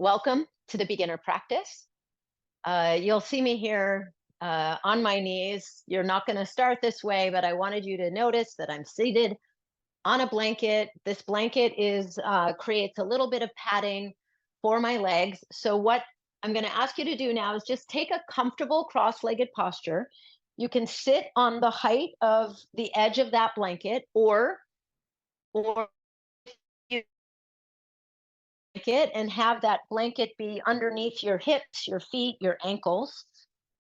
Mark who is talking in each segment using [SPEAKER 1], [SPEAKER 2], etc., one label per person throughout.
[SPEAKER 1] Welcome to the beginner practice. You'll see me here on my knees. You're not going to start this way, but I wanted you to notice that I'm seated on a blanket. This blanket is creates a little bit of padding for my legs. So what I'm going to ask you to do now is just take a comfortable cross-legged posture. You can sit on the height of the edge of that blanket, or you blanket and have that blanket be underneath your hips, your feet, your ankles.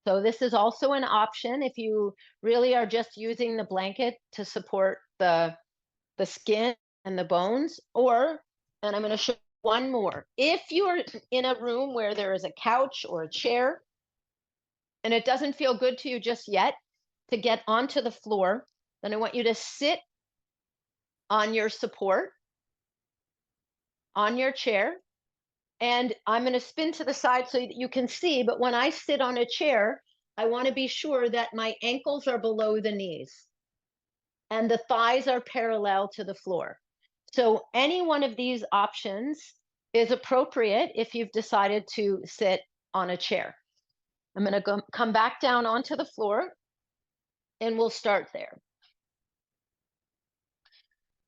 [SPEAKER 1] So this is also an option if you really are just using the blanket to support the skin and the bones. Or, and I'm going to show one more. If you are in a room where there is a couch or a chair and it doesn't feel good to you just yet to get onto the floor, then I want you to sit on your support on your chair. And I'm going to spin to the side so that you can see. But when I sit on a chair, I want to be sure that my ankles are below the knees and the thighs are parallel to the floor. So any one of these options is appropriate if you've decided to sit on a chair. I'm going to come back down onto the floor and we'll start there.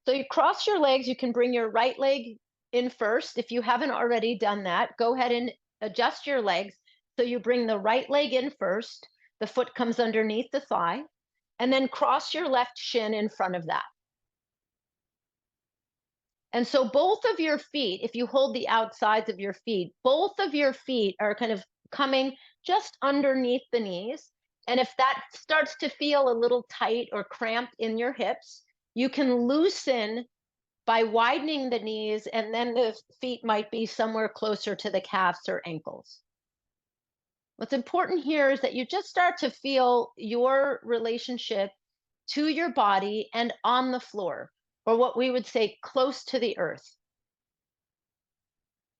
[SPEAKER 1] So you cross your legs. You can bring your right leg in first. If you haven't already done that, go ahead and adjust your legs. So you bring the right leg in first, the foot comes underneath the thigh, and then cross your left shin in front of that. And so both of your feet, if you hold the outsides of your feet, both of your feet are kind of coming just underneath the knees. And if that starts to feel a little tight or cramped in your hips, you can loosen by widening the knees, and then the feet might be somewhere closer to the calves or ankles. What's important here is that you just start to feel your relationship to your body and on the floor, or what we would say close to the earth.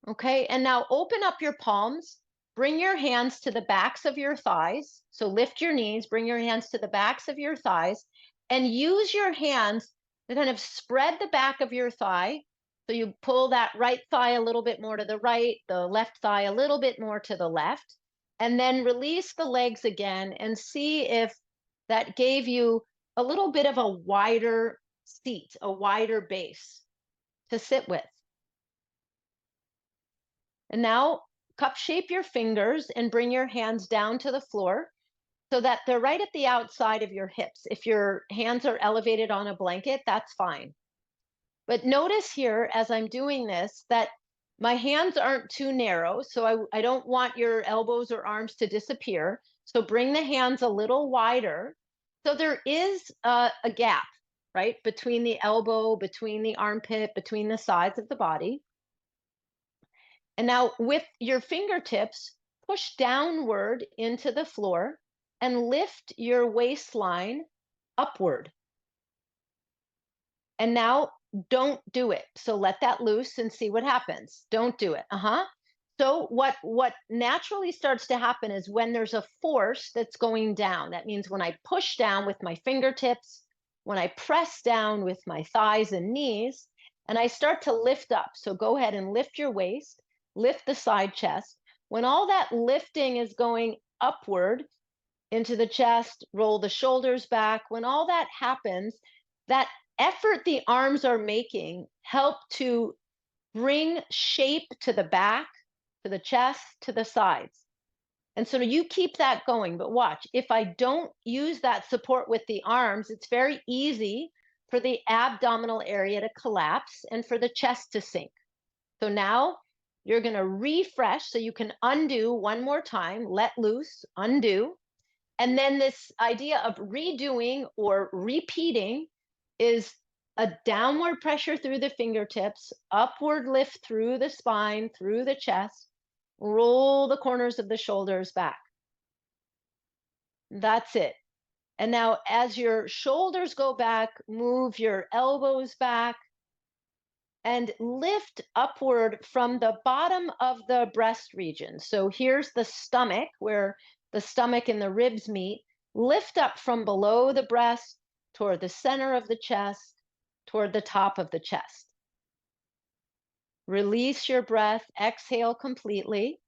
[SPEAKER 1] Okay, and now open up your palms, bring your hands to the backs of your thighs. So lift your knees, bring your hands to the backs of your thighs, and use your hands to kind of spread the back of your thigh. So you pull that right thigh a little bit more to the right, the left thigh a little bit more to the left, and then release the legs again and see if that gave you a little bit of a wider seat, a wider base to sit with. And now cup shape your fingers and bring your hands down to the floor so that they're right at the outside of your hips. If your hands are elevated on a blanket, that's fine. But notice here as I'm doing this that my hands aren't too narrow, so I don't want your elbows or arms to disappear. So bring the hands a little wider. So there is a gap, right, between the elbow, between the armpit, between the sides of the body. And now with your fingertips, push downward into the floor and lift your waistline upward. And now don't do it. So let that loose and see what happens. Don't do it. So what naturally starts to happen is when there's a force that's going down. That means when I push down with my fingertips, when I press down with my thighs and knees, and I start to lift up. So go ahead and lift your waist, lift the side chest. When all that lifting is going upward into the chest, roll the shoulders back. When all that happens, that effort the arms are making help to bring shape to the back, to the chest, to the sides. And so you keep that going, but watch, if I don't use that support with the arms, it's very easy for the abdominal area to collapse and for the chest to sink. So now you're going to refresh so you can undo one more time, let loose, undo. And then this idea of redoing or repeating is a downward pressure through the fingertips, upward lift through the spine, through the chest, roll the corners of the shoulders back. That's it. And now as your shoulders go back, move your elbows back and lift upward from the bottom of the breast region. So here's the stomach, where the stomach and the ribs meet. Lift up from below the breast toward the center of the chest, toward the top of the chest. Release your breath, exhale completely.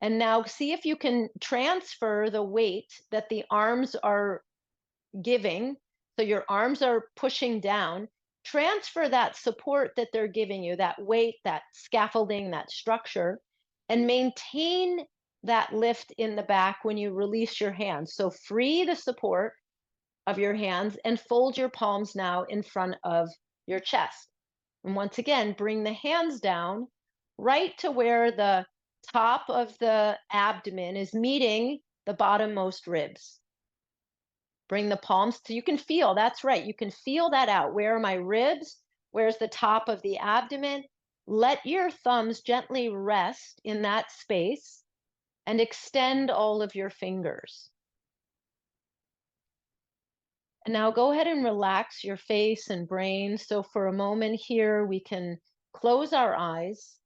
[SPEAKER 1] And now see if you can transfer the weight that the arms are giving. So your arms are pushing down. Transfer that support that they're giving you, that weight, that scaffolding, that structure, and maintain that lift in the back when you release your hands. So free the support of your hands and fold your palms now in front of your chest. And once again, bring the hands down right to where the top of the abdomen is meeting the bottommost ribs. Bring the palms to, you can feel, that's right. You can feel that out. Where are my ribs? Where's the top of the abdomen? Let your thumbs gently rest in that space and extend all of your fingers. And now go ahead and relax your face and brain. So for a moment here, we can close our eyes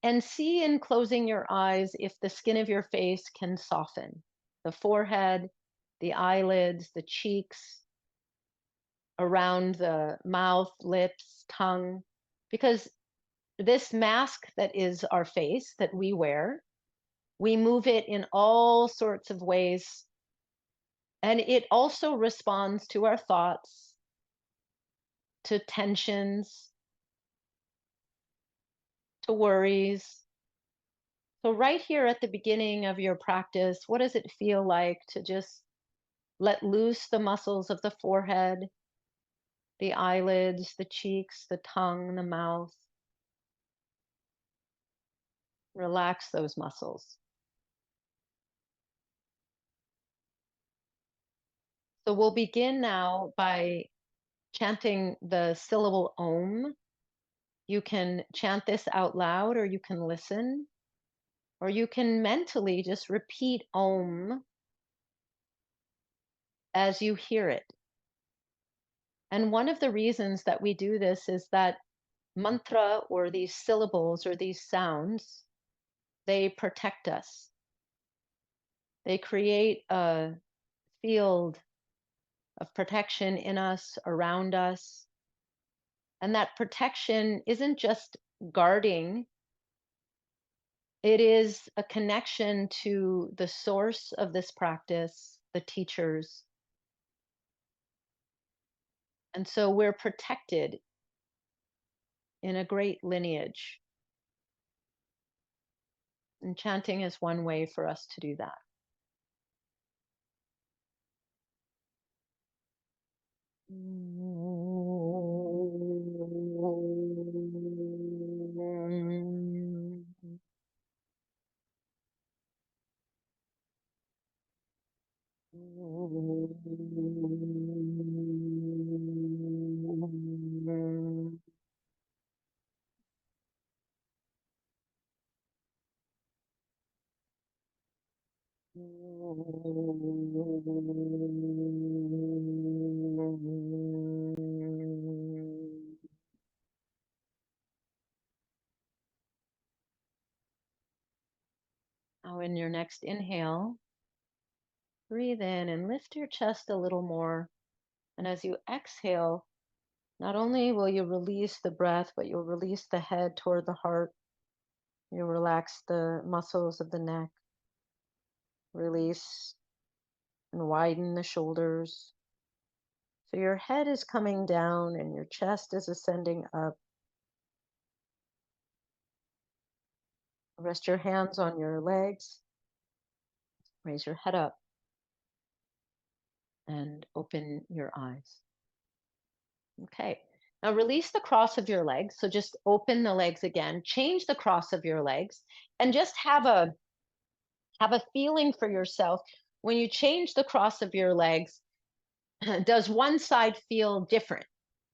[SPEAKER 1] and see in closing your eyes if the skin of your face can soften. The forehead, the eyelids, the cheeks, around the mouth, lips, tongue, because this mask that is our face that we wear, we move it in all sorts of ways. And it also responds to our thoughts, to tensions, to worries. So, right here at the beginning of your practice, what does it feel like to just let loose the muscles of the forehead, the eyelids, the cheeks, the tongue, the mouth? Relax those muscles. So, we'll begin now by chanting the syllable Om. You can chant this out loud, or you can listen, or you can mentally just repeat Om as you hear it. And one of the reasons that we do this is that mantra, or these syllables or these sounds, they protect us. They create a field of protection in us, around us. And that protection isn't just guarding, it is a connection to the source of this practice, the teachers. And so we're protected in a great lineage. And chanting is one way for us to do that. Now, in your next inhale, breathe in and lift your chest a little more. And as you exhale, not only will you release the breath, but you'll release the head toward the heart. You'll relax the muscles of the neck, release and widen the shoulders. So your head is coming down and your chest is ascending up. Rest your hands on your legs. Raise your head up and open your eyes. Okay. Now release the cross of your legs. So just open the legs again. Change the cross of your legs and just have a feeling for yourself when you change the cross of your legs. Does one side feel different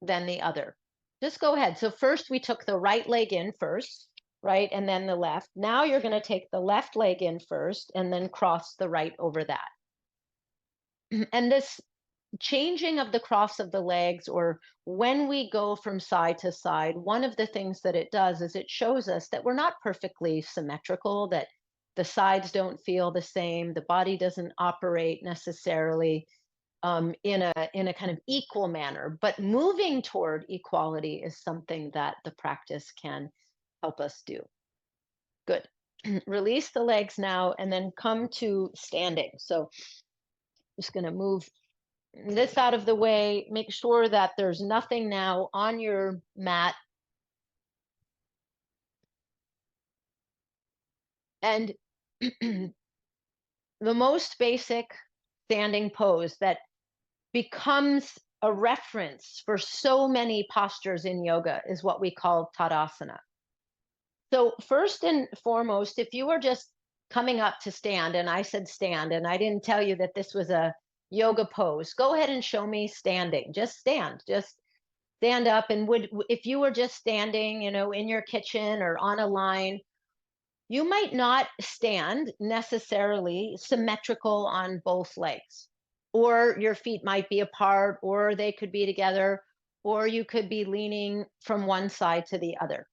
[SPEAKER 1] than the other? Just go ahead. So first we took the right leg in first, right? And then the left. Now you're going to take the left leg in first and then cross the right over that. And this changing of the cross of the legs, or when we go from side to side, one of the things that it does is it shows us that we're not perfectly symmetrical, that the sides don't feel the same, the body doesn't operate necessarily in a kind of equal manner. But moving toward equality is something that the practice can help us do. Good. Release the legs now and then come to standing. So just going to move this out of the way. Make sure that there's nothing now on your mat. And the most basic standing pose that becomes a reference for so many postures in yoga is what we call Tadasana. So, first and foremost, if you are just coming up to stand, and I said stand, and I didn't tell you that this was a yoga pose, go ahead and show me standing. Just stand, just stand up. And if you were just standing, in your kitchen or on a line, you might not stand necessarily symmetrical on both legs, or your feet might be apart, or they could be together, or you could be leaning from one side to the other.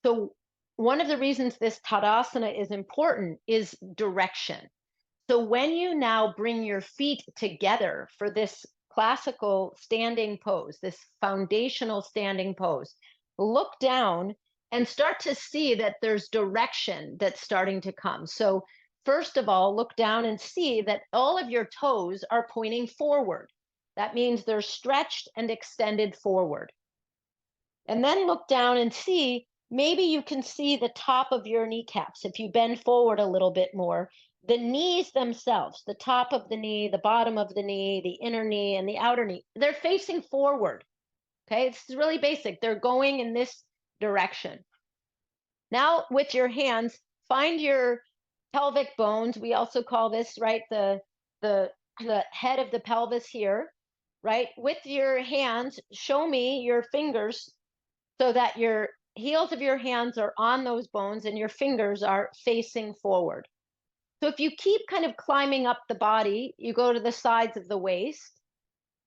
[SPEAKER 1] So, one of the reasons this Tadasana is important is direction. So when you now bring your feet together for this classical standing pose, this foundational standing pose, look down and start to see that there's direction that's starting to come. So, first of all, look down and see that all of your toes are pointing forward. That means they're stretched and extended forward. And then look down and see, maybe you can see the top of your kneecaps. If you bend forward a little bit more, the knees themselves, the top of the knee, the bottom of the knee, the inner knee, and the outer knee, they're facing forward. Okay, it's really basic. They're going in this direction. Now, with your hands, find your pelvic bones. We also call this, right, the the head of the pelvis here, right? With your hands, show me your fingers so that your heels of your hands are on those bones and your fingers are facing forward. So if you keep kind of climbing up the body, you go to the sides of the waist.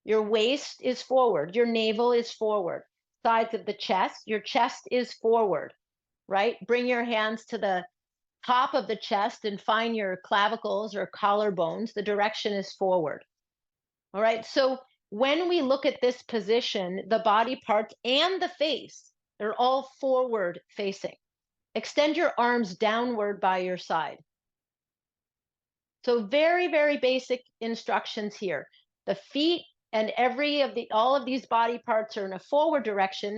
[SPEAKER 1] Your waist is forward, your navel is forward. Sides of the chest, your chest is forward, right? Bring your hands to the top of the chest and find your clavicles or collarbones. The direction is forward. All right. So when we look at this position, the body parts and the face, they're all forward facing. Extend your arms downward by your side. So very, very basic instructions here. The feet and all of these body parts are in a forward direction.